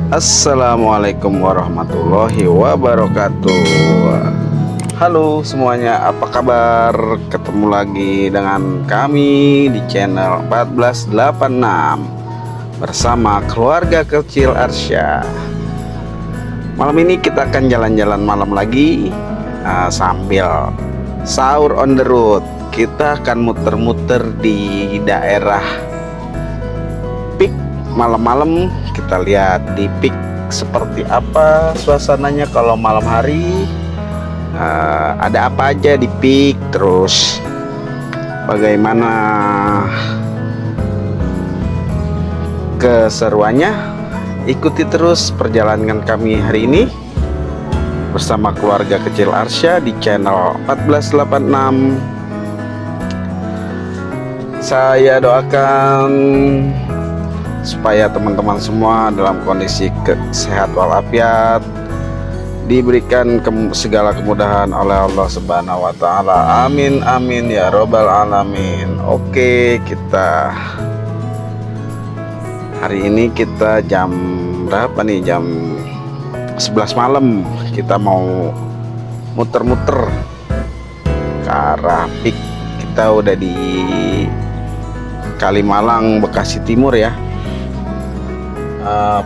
Assalamualaikum warahmatullahi wabarakatuh. Halo semuanya, apa kabar? Ketemu lagi dengan kami di channel 1486 bersama keluarga kecil Arsya. Malam ini kita akan jalan-jalan malam lagi sambil sahur on the road. Kita akan muter-muter di daerah Pik. Malam-malam kita lihat di Pik seperti apa suasananya kalau malam hari. Ada apa aja di Pik, terus bagaimana keseruannya. Ikuti terus perjalanan kami hari ini bersama keluarga kecil Arsya di channel 1486. Saya doakan supaya teman-teman semua dalam kondisi sehat walafiat, diberikan segala kemudahan oleh Allah Subhanahu wa taala. Amin amin ya robbal alamin. Oke, kita hari ini kita jam berapa nih? Jam 11 malam. Kita mau muter-muter ke arah Pik. Kita udah di Kalimalang, Bekasi Timur ya.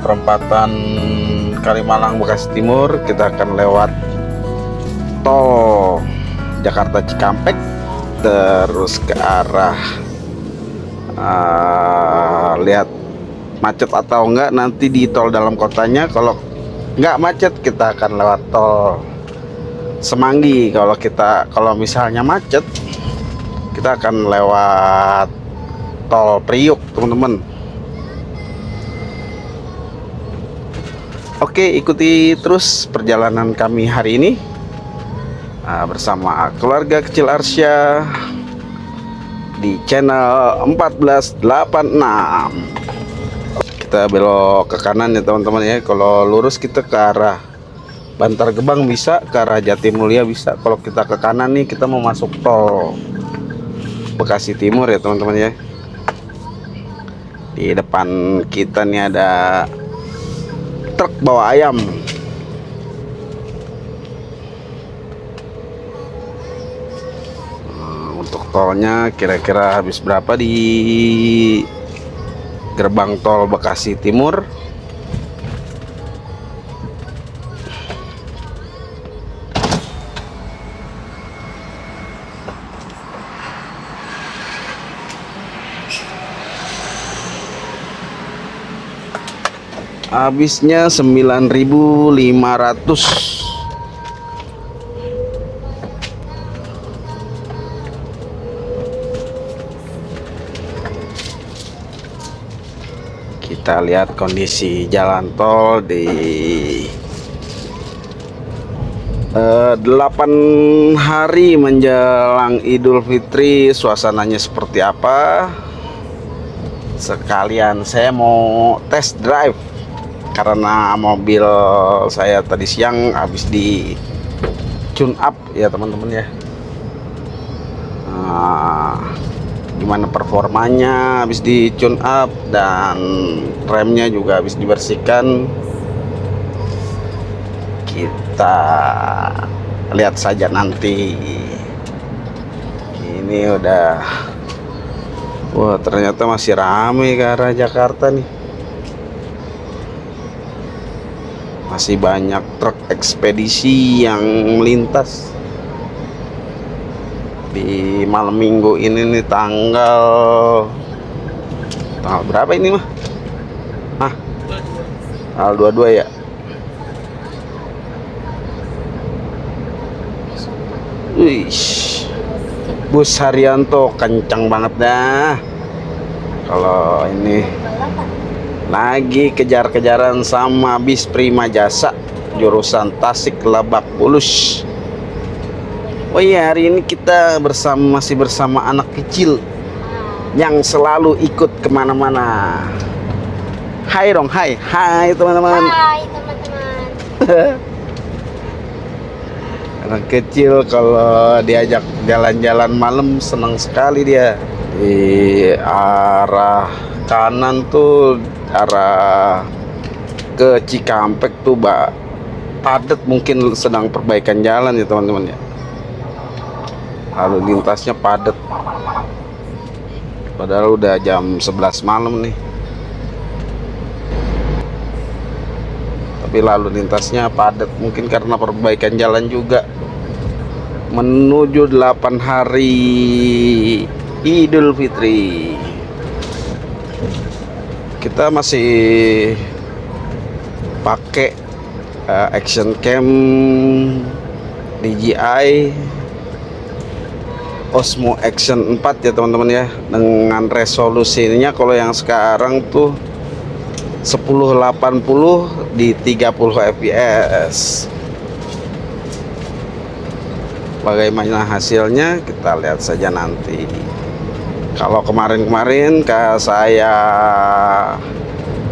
Perempatan Kalimalang, Bekasi Timur. Kita akan lewat tol Jakarta Cikampek, terus ke arah lihat macet atau enggak nanti di tol dalam kotanya. Kalau enggak macet kita akan lewat tol Semanggi. Kalau misalnya macet kita akan lewat tol Priuk, teman-teman. Oke, ikuti terus perjalanan kami hari ini bersama keluarga kecil Arsya di channel 1486. Kita belok ke kanan ya teman-teman ya. Kalau lurus kita ke arah Bantar Gebang bisa, ke arah Jatimulya bisa. Kalau kita ke kanan nih kita mau masuk tol Bekasi Timur ya teman-teman ya. Di depan kita nih ada truk bawa ayam. Untuk tolnya kira-kira habis berapa di gerbang tol Bekasi Timur? Habisnya 9.500. Kita lihat kondisi jalan tol di 8 hari menjelang Idul Fitri. Suasananya seperti apa? Sekalian saya mau test drive karena mobil saya tadi siang habis di tune up ya teman-teman ya. Gimana performanya habis di tune up, dan remnya juga habis dibersihkan. Kita lihat saja nanti. Ini udah, wah ternyata masih rame ke arah Jakarta nih. Masih banyak truk ekspedisi yang melintas di malam minggu ini nih. Tanggal berapa ini mah? Tanggal 22 ya. Wish, bus Haryanto kencang banget dah. Kalau ini lagi kejar-kejaran sama bis Prima Jasa jurusan Tasik Lebak Bulus. Oh iya, hari ini kita masih bersama anak kecil yang selalu ikut kemana-mana. Hai dong, hai teman-teman. Hai teman-teman. Anak kecil kalau diajak jalan-jalan malam senang sekali dia. Di arah kanan tuh arah ke Cikampek tuh padat, mungkin sedang perbaikan jalan ya teman-teman ya. Lalu lintasnya padat. Padahal udah jam 11 malam nih. Tapi lalu lintasnya padat, mungkin karena perbaikan jalan juga. Menuju 8 hari Idul Fitri. Kita masih pakai action cam DJI Osmo Action 4 ya teman-teman ya, dengan resolusinya kalau yang sekarang tuh 1080 di 30 fps. Bagaimana hasilnya kita lihat saja nanti. Kalau kemarin-kemarin saya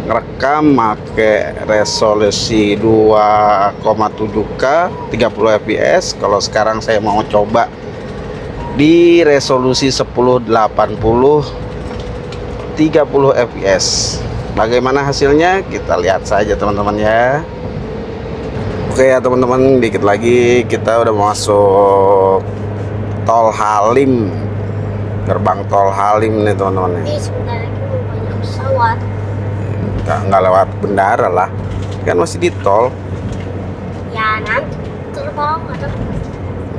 ngerekam pakai resolusi 2,7K 30 fps. Kalau sekarang saya mau coba di resolusi 1080 30 fps. Bagaimana hasilnya kita lihat saja teman-teman ya. Oke ya teman-teman, dikit lagi kita udah masuk tol Halim, gerbang tol Halim nih teman-teman. Ini sebentar lagi mau banyak pesawat. Nggak lewat bendara lah, kan masih di tol. Ya nanti terbang atau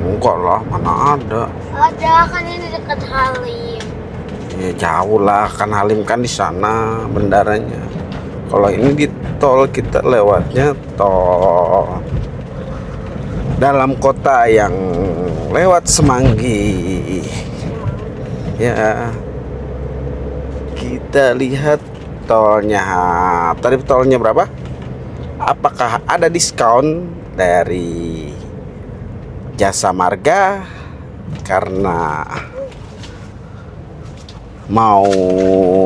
Enggak lah, mana ada. ada kan ini dekat Halim. Ya jauh lah, kan Halim kan di sana bendaranya. Kalau ini di tol, kita lewatnya tol dalam kota yang lewat Semanggi. Ya, kita lihat tolnya. Tarif tolnya berapa? Apakah ada diskon dari Jasa Marga karena mau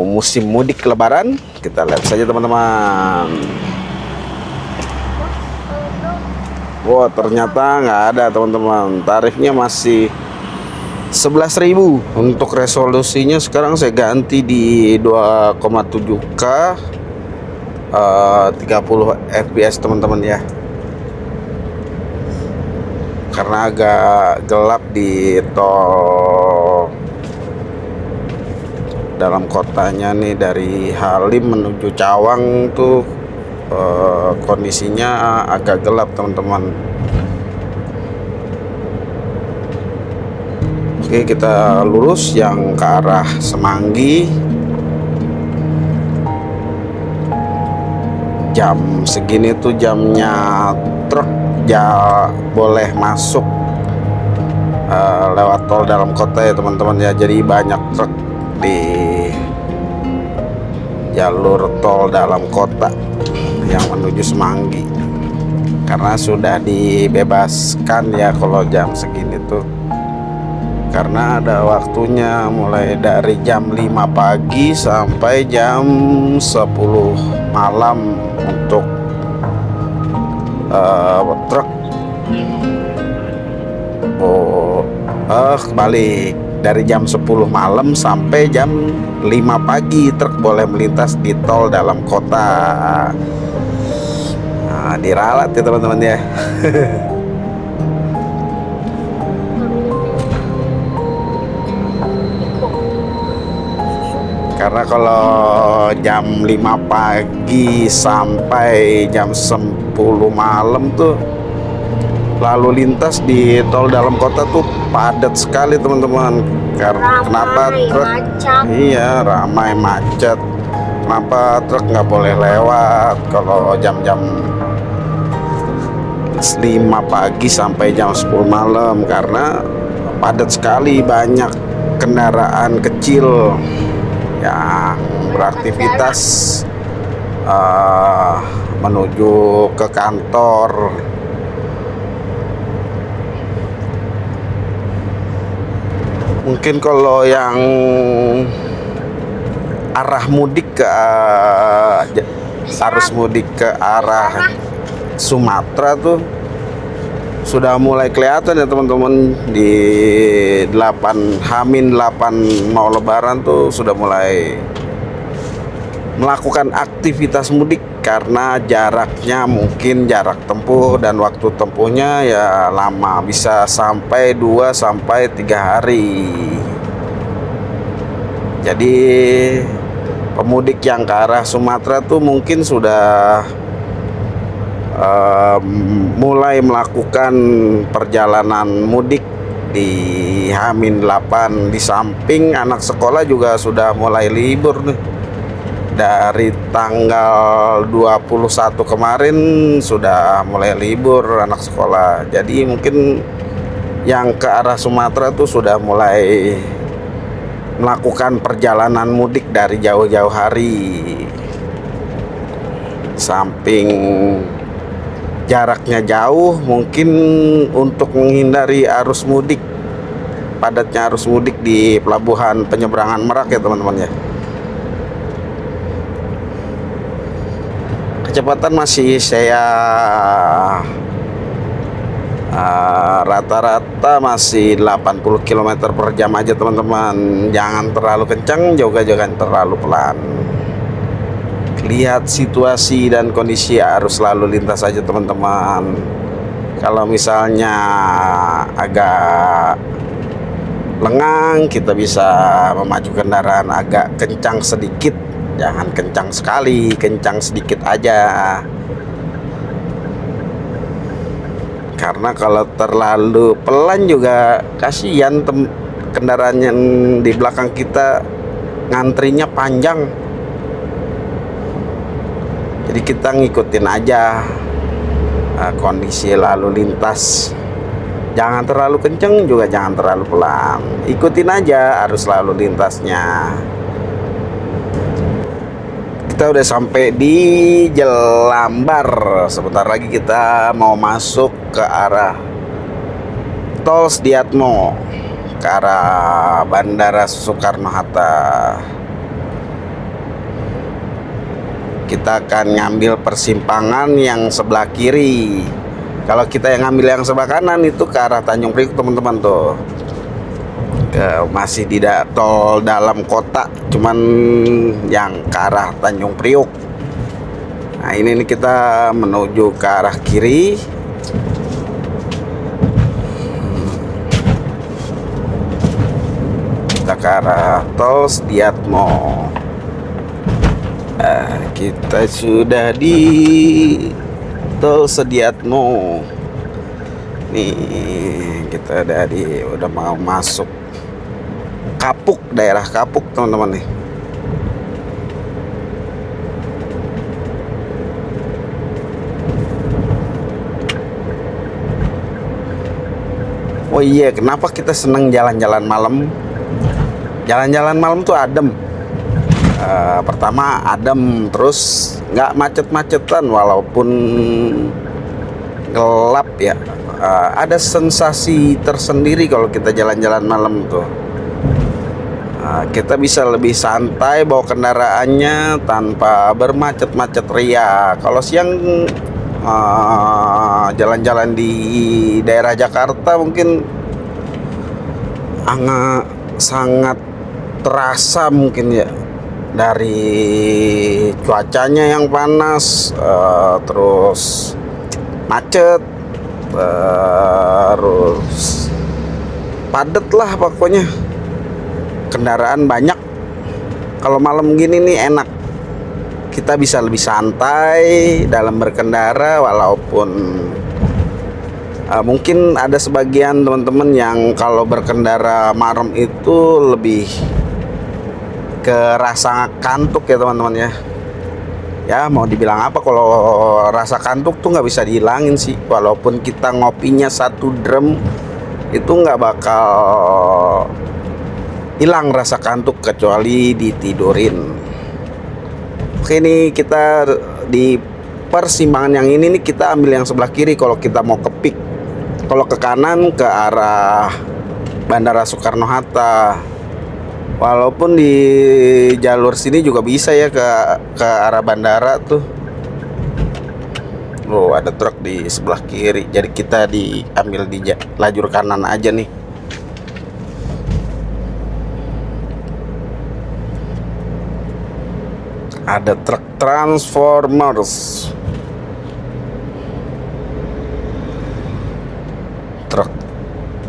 musim mudik lebaran? Kita lihat saja teman-teman. Wah, ternyata nggak ada teman-teman. Tarifnya masih 11.000 untuk resolusinya. Sekarang saya ganti di 2,7K 30 fps teman-teman ya, karena agak gelap di tol dalam kotanya nih. Dari Halim menuju Cawang tuh kondisinya agak gelap teman-teman. Oke, kita lurus yang ke arah Semanggi. Jam segini tuh jamnya truk ya boleh masuk lewat tol dalam kota ya teman-teman ya. Jadi banyak truk di jalur tol dalam kota yang menuju Semanggi, karena sudah dibebaskan ya kalau jam segini tuh, karena ada waktunya mulai dari jam 5 pagi sampai jam 10 malam untuk truk. Kebalik, dari jam 10 malam sampai jam 5 pagi truk boleh melintas di tol dalam kota. Nah, diralat ya teman-teman ya. Karena kalau jam 5 pagi sampai jam 10 malam tuh lalu lintas di tol dalam kota tuh padat sekali teman-teman. Karena kenapa truk? Macet. Iya, ramai macet. Kenapa truk nggak boleh lewat kalau jam-jam 5 pagi sampai jam 10 malam? Karena padat sekali, banyak kendaraan kecil yang beraktivitas menuju ke kantor. Mungkin kalau yang arah mudik ke arus mudik ke arah Sumatera tuh sudah mulai kelihatan ya teman-teman. Di 8 mau lebaran tuh sudah mulai melakukan aktivitas mudik karena jaraknya mungkin jarak tempuh dan waktu tempuhnya ya lama, bisa sampai 2 sampai 3 hari. Jadi pemudik yang ke arah Sumatera tuh mungkin sudah mulai melakukan perjalanan mudik di H-8. Di samping anak sekolah juga sudah mulai libur nih. Dari tanggal 21 kemarin sudah mulai libur anak sekolah. Jadi mungkin yang ke arah Sumatera tuh sudah mulai melakukan perjalanan mudik dari jauh-jauh hari. Samping jaraknya jauh, mungkin untuk menghindari arus mudik, padatnya arus mudik di pelabuhan penyeberangan Merak ya teman-teman ya. Kecepatan masih saya rata-rata masih 80 km per jam aja teman-teman. Jangan terlalu kencang juga jangan terlalu pelan. Lihat situasi dan kondisi arus lalu lintas aja teman-teman. Kalau misalnya agak lengang, kita bisa memacu kendaraan agak kencang sedikit. Jangan kencang sekali, kencang sedikit aja. Karena kalau terlalu pelan juga kasihan kendaraan yang di belakang kita ngantrinya panjang. Jadi kita ngikutin aja kondisi lalu lintas. Jangan terlalu kenceng juga jangan terlalu pelan. Ikutin aja arus lalu lintasnya. Kita udah sampai di Jelambar. Sebentar lagi kita mau masuk ke arah Tol Sediatmo, ke arah Bandara Soekarno-Hatta. Kita akan ngambil persimpangan yang sebelah kiri. Kalau kita yang ngambil yang sebelah kanan itu ke arah Tanjung Priok teman-teman tuh. Masih tidak tol dalam kota, cuman yang ke arah Tanjung Priok. Nah ini nih kita menuju ke arah kiri. Kita ke arah Tol Sediatmo. Kita sudah di Tol Sediatmo. Nih kita udah mau masuk Kapuk, daerah Kapuk teman-teman nih. Oh iya, kenapa kita seneng jalan-jalan malam? Jalan-jalan malam tuh adem. Pertama adem, terus nggak macet-macetan walaupun gelap ya. Ada sensasi tersendiri kalau kita jalan-jalan malam tuh. Kita bisa lebih santai bawa kendaraannya tanpa bermacet-macet ria. Kalau siang jalan-jalan di daerah Jakarta mungkin sangat terasa mungkin ya, dari cuacanya yang panas, terus macet, terus padet lah pokoknya, kendaraan banyak. Kalau malam gini nih enak, kita bisa lebih santai dalam berkendara. Walaupun mungkin ada sebagian teman-teman yang kalau berkendara malam itu lebih ke rasa kantuk ya teman-teman ya. Ya mau dibilang apa, kalau rasa kantuk tuh nggak bisa dihilangin sih. Walaupun kita ngopinya 1 drum itu nggak bakal hilang rasa kantuk kecuali ditidurin. Oke nih kita di persimpangan yang ini nih, kita ambil yang sebelah kiri kalau kita mau ke Pik. Kalau ke kanan ke arah Bandara Soekarno-Hatta. Walaupun di jalur sini juga bisa ya ke arah bandara tuh. Oh, ada truk di sebelah kiri. Jadi kita diambil di lajur kanan aja nih. Ada truk Transformers, truk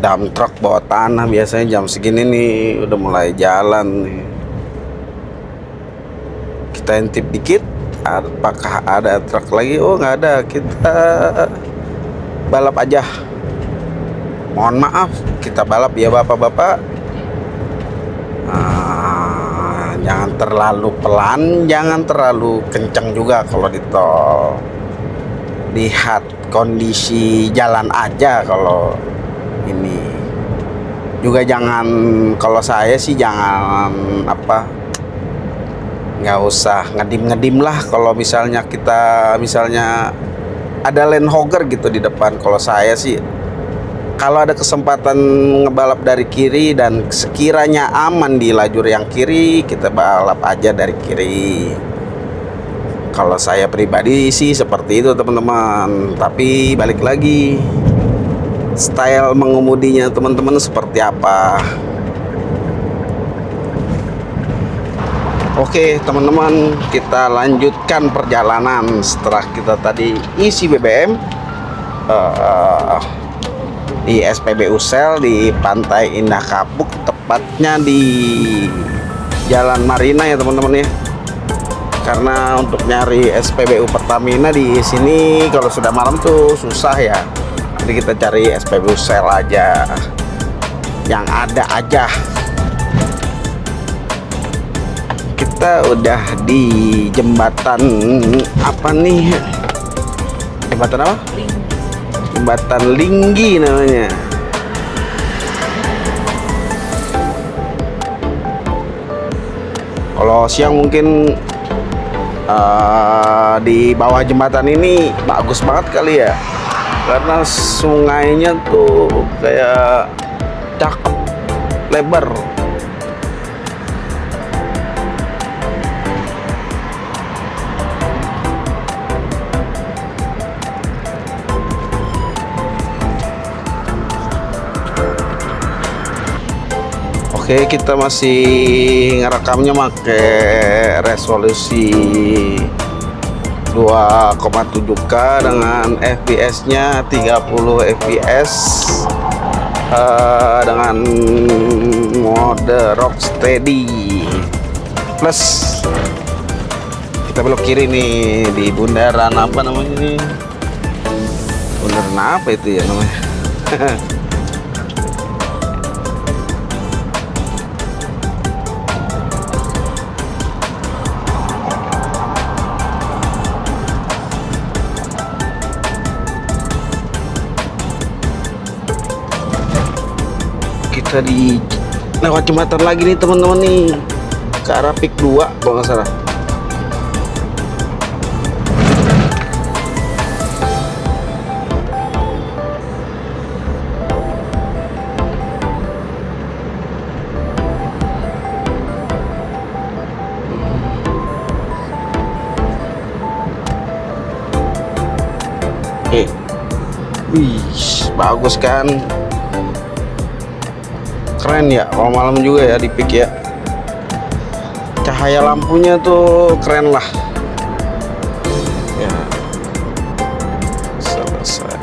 dump truck bawa tanah. Biasanya jam segini nih udah mulai jalan nih. Kita intip dikit, apakah ada truk lagi? Oh, nggak ada. Kita balap aja. Mohon maaf, kita balap ya bapak-bapak. Jangan terlalu pelan, jangan terlalu kencang juga kalau di tol. Lihat kondisi jalan aja kalau ini. Juga jangan, kalau saya sih jangan nggak usah ngedim lah kalau misalnya ada Land Hogger gitu di depan. Kalau saya sih, kalau ada kesempatan ngebalap dari kiri dan sekiranya aman di lajur yang kiri, kita balap aja dari kiri. Kalau saya pribadi sih seperti itu teman-teman. Tapi balik lagi, style mengemudinya teman-teman seperti apa. Oke teman-teman, kita lanjutkan perjalanan setelah kita tadi isi BBM di SPBU Shell di Pantai Indah Kapuk, tepatnya di Jalan Marina ya teman-teman ya. Karena untuk nyari SPBU Pertamina di sini kalau sudah malam tuh susah ya. Jadi kita cari SPBU Shell aja, yang ada aja. Kita udah di jembatan apa nih? Jembatan apa? Jembatan Linggi namanya. Kalau siang mungkin di bawah jembatan ini bagus banget kali ya, karena sungainya tuh kayak cakep, lebar. Oke, kita masih ngerekamnya pakai resolusi 2,7K dengan FPS-nya 30 FPS dengan mode Rocksteady Plus. Kita belok kiri nih di bundaran apa namanya nih? Bundaran apa itu ya namanya? Kita di lewat jembatan lagi nih teman-teman nih, ke arah Pik 2 kalau nggak salah. Wih, bagus kan? Keren ya, kalau malam juga ya di Pik ya. Cahaya lampunya tuh keren lah. Ya, selesai.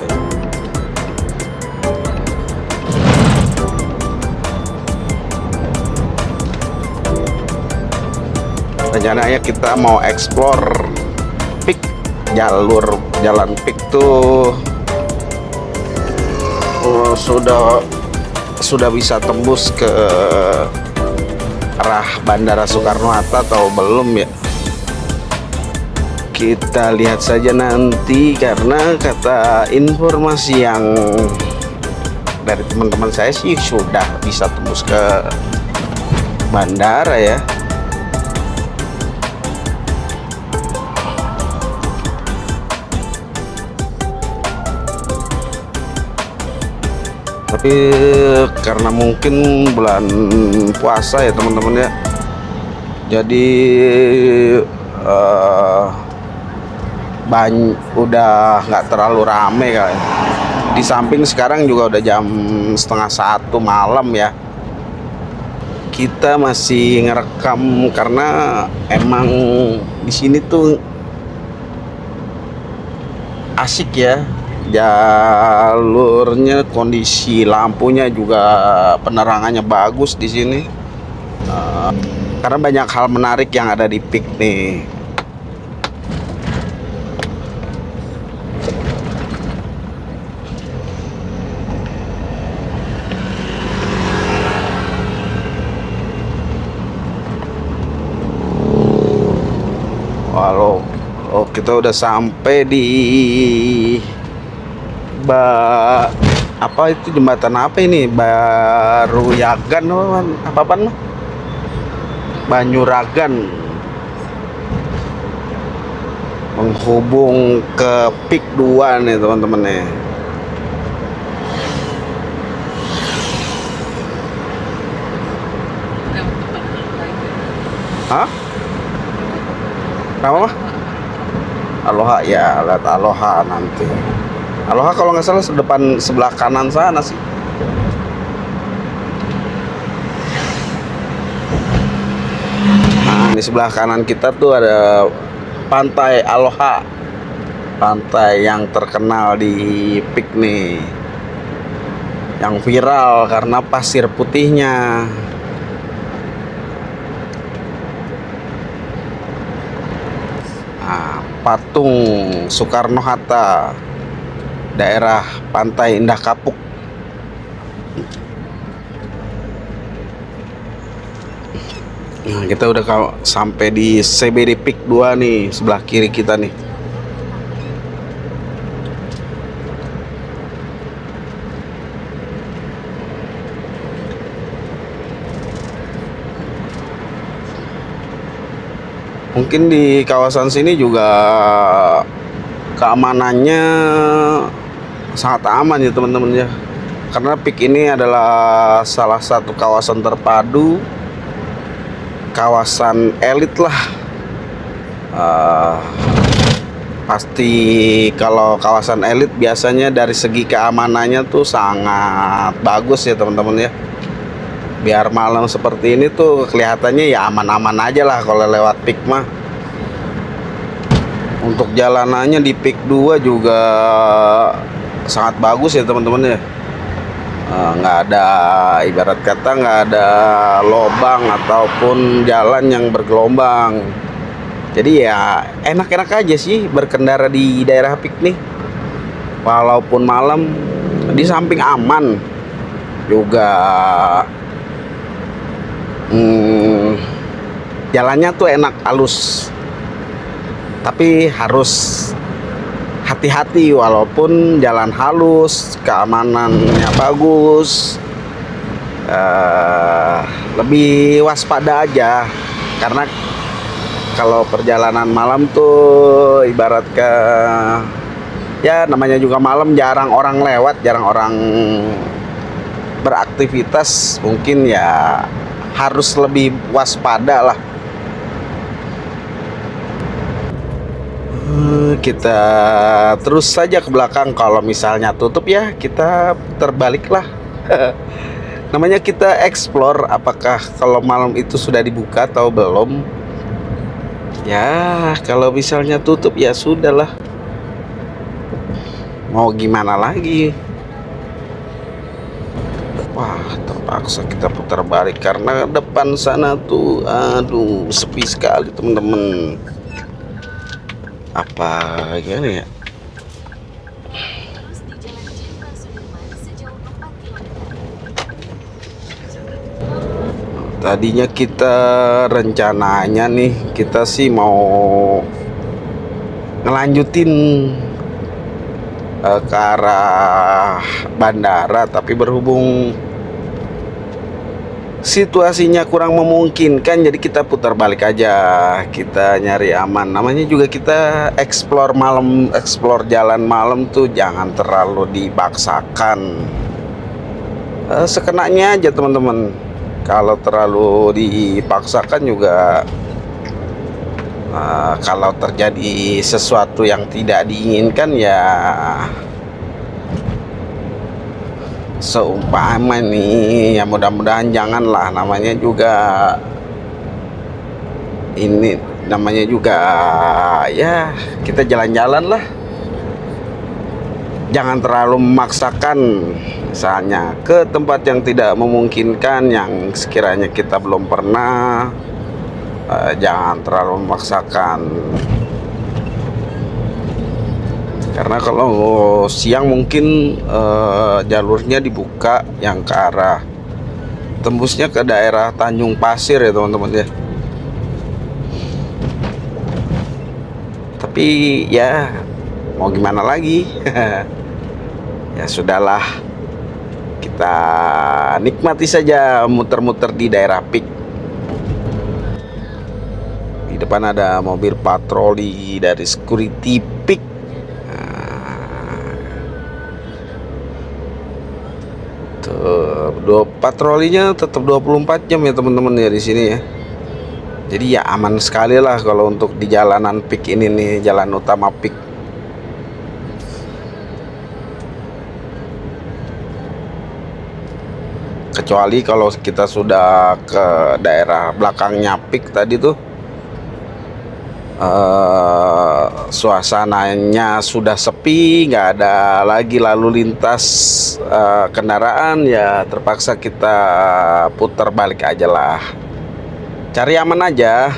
Rencananya kita mau explore Pik, jalan Pik tuh sudah bisa tembus ke arah Bandara Soekarno-Hatta atau belum ya? Kita lihat saja nanti, karena kata informasi yang dari teman-teman saya sih sudah bisa tembus ke bandara ya. Tapi karena mungkin bulan puasa ya teman-teman ya, jadi udah nggak terlalu rame kali. Di samping sekarang juga udah jam 12:30 malam ya. kita masih ngerekam karena emang di sini tuh asik ya, jalurnya, kondisi lampunya juga, penerangannya bagus di sini. Karena banyak hal menarik yang ada di Peak nih. Walau kita udah sampai di apa itu, jembatan apa ini, Baruyagan apa apaan, Banyuragan, menghubung ke Peak 2 nih teman-teman nih. Hah? Apa? Aloha ya, lihat Aloha nanti. Aloha kalau nggak salah depan sebelah kanan sana sih. Nah, di sebelah kanan kita tuh ada Pantai Aloha, pantai yang terkenal di Peak nih, yang viral karena pasir putihnya. Nah, patung Soekarno-Hatta, daerah Pantai Indah Kapuk. Nah, kita udah sampai di CBD Peak 2 nih, sebelah kiri kita nih. Mungkin di kawasan sini juga keamanannya sangat aman ya teman-teman ya. Karena Peak ini adalah salah satu kawasan terpadu, kawasan elit lah. Pasti kalau kawasan elit biasanya dari segi keamanannya tuh sangat bagus ya teman-teman ya. Biar malam seperti ini tuh kelihatannya ya aman-aman aja lah kalau lewat Peak mah. Untuk jalanannya di Peak 2 juga sangat bagus ya teman-teman ya. Nggak ada, ibarat kata nggak ada lobang ataupun jalan yang bergelombang. Jadi ya enak-enak aja sih berkendara di daerah Peak nih. Walaupun malam, di samping aman juga, jalannya tuh enak, halus. Tapi harus hati-hati, walaupun jalan halus, keamanannya bagus, lebih waspada aja. Karena kalau perjalanan malam tuh ibarat ke, ya namanya juga malam, jarang orang lewat, jarang orang beraktivitas, mungkin ya harus lebih waspada lah. Kita terus saja ke belakang. Kalau misalnya tutup ya kita terbalik lah. Namanya kita explore, apakah kalau malam itu sudah dibuka atau belum. Ya kalau misalnya tutup ya sudahlah, mau gimana lagi. Wah, terpaksa kita putar balik karena depan sana tuh aduh sepi sekali teman-teman. Apa gimana ya? Tadinya kita rencananya nih, kita sih mau ngelanjutin ke arah bandara, tapi berhubung situasinya kurang memungkinkan, jadi kita putar balik aja. Kita nyari aman, namanya juga kita explore malam, explore jalan malam tuh jangan terlalu dipaksakan, sekenanya aja teman-teman. Kalau terlalu dipaksakan juga, kalau terjadi sesuatu yang tidak diinginkan ya seumpama nih, ya mudah-mudahan janganlah, namanya juga ini, namanya juga ya kita jalan-jalan lah, jangan terlalu memaksakan, misalnya ke tempat yang tidak memungkinkan, yang sekiranya kita belum pernah. Jangan terlalu memaksakan, karena kalau siang mungkin jalurnya dibuka yang ke arah tembusnya ke daerah Tanjung Pasir ya teman-teman ya. Tapi ya mau gimana lagi. Ya sudahlah, kita nikmati saja muter-muter di daerah Pik. Di depan ada mobil patroli dari security Pik. Patrolinya tetap 24 jam ya teman-teman ya di sini ya. Jadi ya aman sekali lah kalau untuk di jalanan Pik ini nih, jalan utama Pik. Kecuali kalau kita sudah ke daerah belakangnya Pik tadi tuh, suasananya sudah sepi, nggak ada lagi lalu lintas kendaraan, ya terpaksa kita putar balik aja lah, cari aman aja,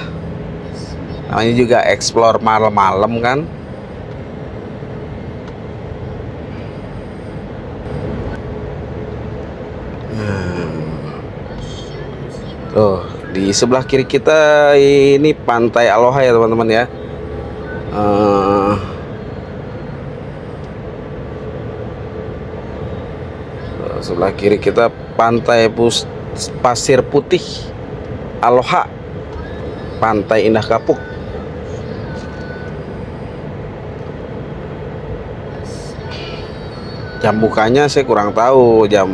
namanya juga explore malam-malam kan. Tuh di sebelah kiri kita ini Pantai Aloha ya teman-teman ya. Sebelah kiri kita Pantai Pasir Putih Aloha, Pantai Indah Kapuk. Jam bukanya saya kurang tahu jam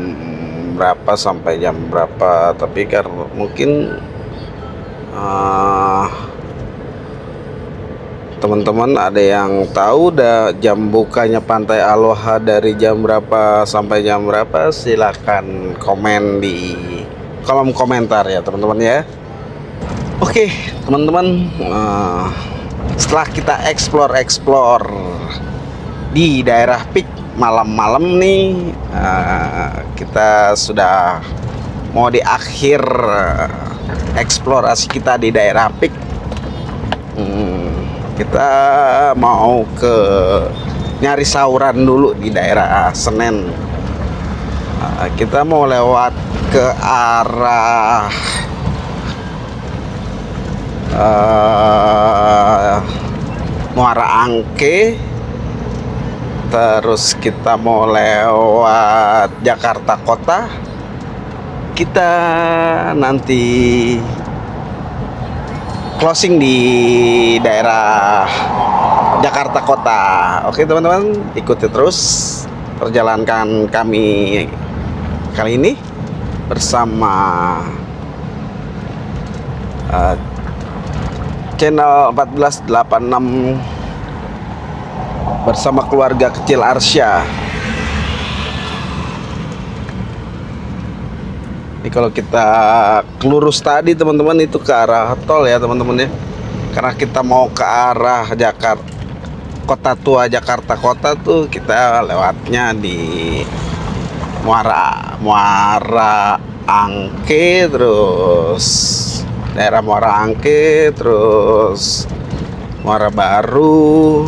berapa sampai jam berapa, tapi kan mungkin teman-teman ada yang tahu jam bukanya Pantai Aloha dari jam berapa sampai jam berapa, silakan komen di kolom komentar ya teman-teman ya. Oke teman-teman, setelah kita explore di daerah Pik malam-malam nih, kita sudah mau di akhir eksplorasi kita di daerah Pik. Kita mau ke nyari sahuran dulu di daerah Senen. Kita mau lewat ke arah Muara Angke, terus kita mau lewat Jakarta Kota. Kita nanti closing di daerah Jakarta Kota. Oke teman-teman, ikuti terus perjalanan kami kali ini bersama channel 1486 bersama keluarga kecil Arsya. Ini kalau kita lurus tadi teman-teman itu ke arah tol ya teman-teman ya, karena kita mau ke arah Kota Tua Jakarta Kota tuh, kita lewatnya di Muara Angke, terus daerah Muara Angke, terus Muara Baru.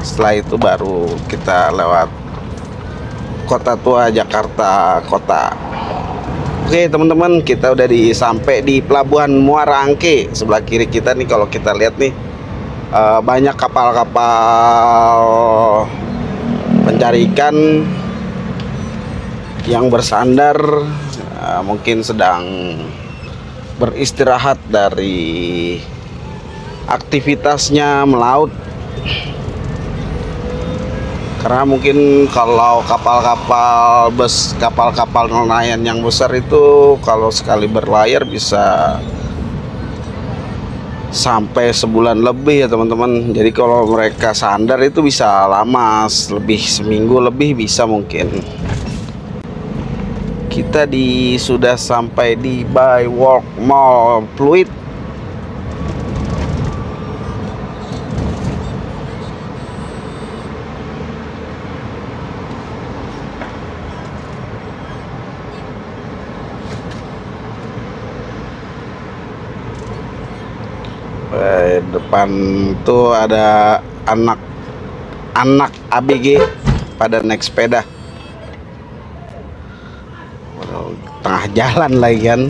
Setelah itu baru kita lewat Kota Tua Jakarta Kota. Oke teman-teman, kita udah sampai di pelabuhan Muara Angke. Sebelah kiri kita nih kalau kita lihat nih, banyak kapal-kapal pencari ikan yang bersandar, mungkin sedang beristirahat dari aktivitasnya melaut. Karena mungkin kalau kapal-kapal nelayan yang besar itu kalau sekali berlayar bisa sampai sebulan lebih ya teman-teman. Jadi kalau mereka sandar itu bisa lama, lebih seminggu lebih bisa mungkin. Kita sudah sampai di Bywalk Mall Pluit. Depan tuh ada anak ABG pada naik sepeda. Waduh, tengah jalan lagi kan.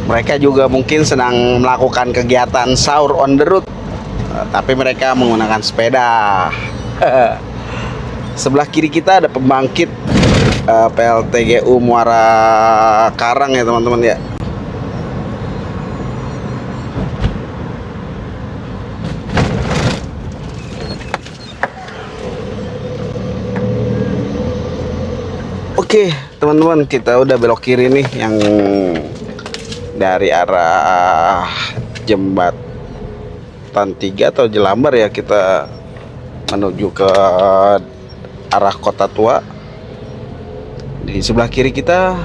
Mereka juga mungkin sedang melakukan kegiatan sahur on the road, tapi mereka menggunakan sepeda. Sebelah kiri kita ada pembangkit PLTGU Muara Karang ya teman-teman ya. Oke teman-teman, kita udah belok kiri nih, yang dari arah Jembatan 3 atau Jelambar ya, kita menuju ke arah Kota Tua. Di sebelah kiri kita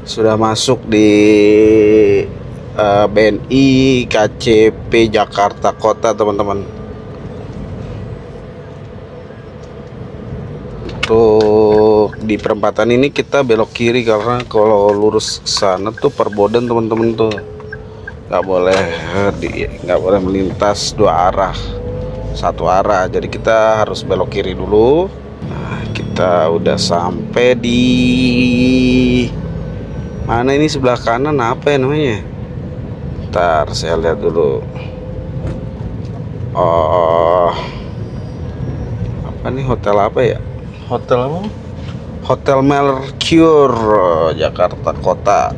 sudah masuk di BNI KCP Jakarta Kota teman-teman. Untuk di perempatan ini kita belok kiri, karena kalau lurus ke sana tuh perboden teman-teman, tuh nggak boleh melintas dua arah, satu arah. Jadi kita harus belok kiri dulu. Nah, kita udah sampai di mana ini? Sebelah kanan apa ya namanya? Ntar saya lihat dulu. Oh, apa nih, hotel apa ya? Hotel apa? Hotel Mercure Jakarta Kota.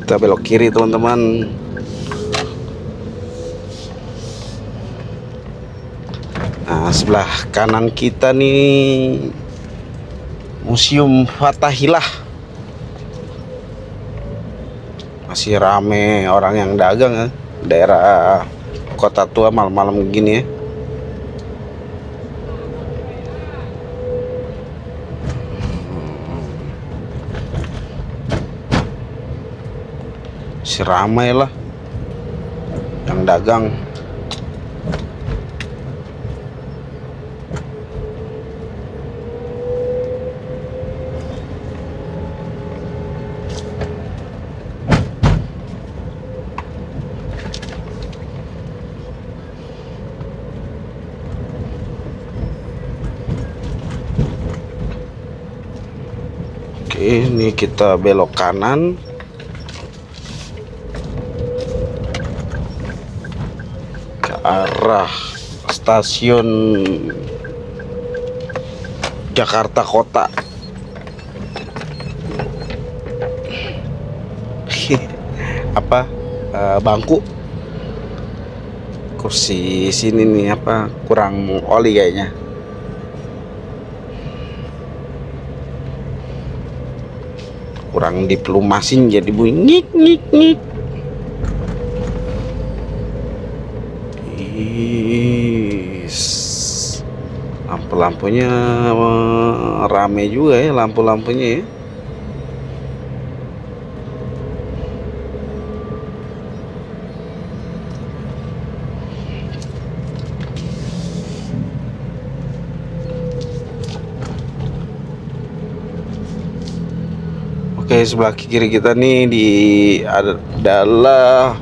Kita belok kiri teman-teman. Nah, sebelah kanan kita nih Museum Fathahillah. Masih rame orang yang dagang ya, daerah Kota Tua malam-malam gini ya. Si ramai lah yang dagang. Oke, ini kita belok kanan. Arah stasiun Jakarta Kota. Apa bangku kursi sini nih apa kurang oli kayaknya. Kurang dipelumasin jadi bunyi ngik ngik ngik. Lampu-lampunya rame juga ya, lampu-lampunya ya. Oke, sebelah kiri kita nih adalah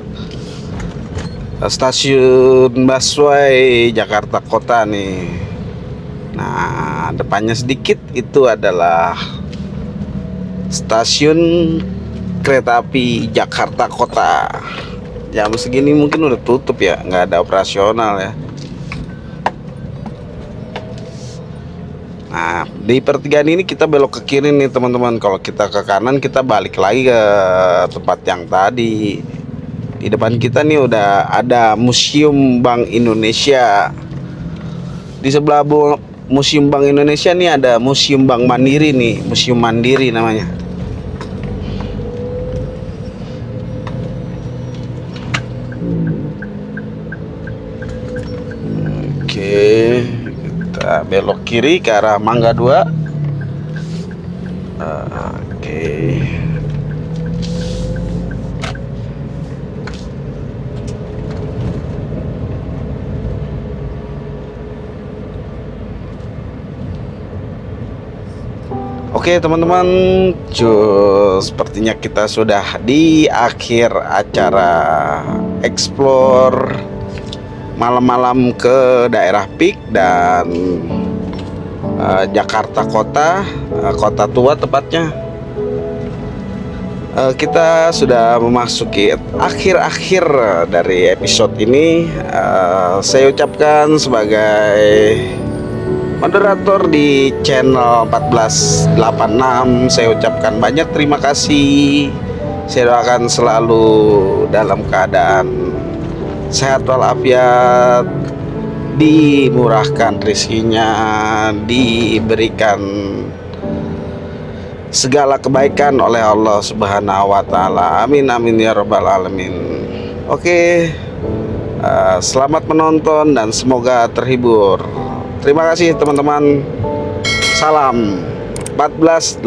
stasiun busway Jakarta Kota nih. Nah, depannya sedikit itu adalah stasiun kereta api Jakarta Kota. Jam segini mungkin udah tutup ya, nggak ada operasional ya. Nah, di pertigaan ini kita belok ke kiri nih teman-teman. Kalau kita ke kanan kita balik lagi ke tempat yang tadi. Di depan kita nih udah ada Museum Bank Indonesia. Di sebelah Museum Bank Indonesia nih ada Museum Bank Mandiri nih, Museum Mandiri namanya. Oke, kita belok kiri ke arah Mangga 2. Oke. Oke teman-teman, sepertinya kita sudah di akhir acara explore malam-malam ke daerah Peak dan Jakarta Kota, Kota Tua tepatnya. Kita sudah memasuki akhir-akhir dari episode ini. Saya ucapkan sebagai moderator di channel 1486, saya ucapkan banyak terima kasih. Saya doakan selalu dalam keadaan sehat walafiat, dimurahkan rezekinya, diberikan segala kebaikan oleh Allah Subhanahu wa taala. Amin amin ya rabbal alamin. Oke, selamat menonton dan semoga terhibur. Terima kasih teman-teman. Salam 1486.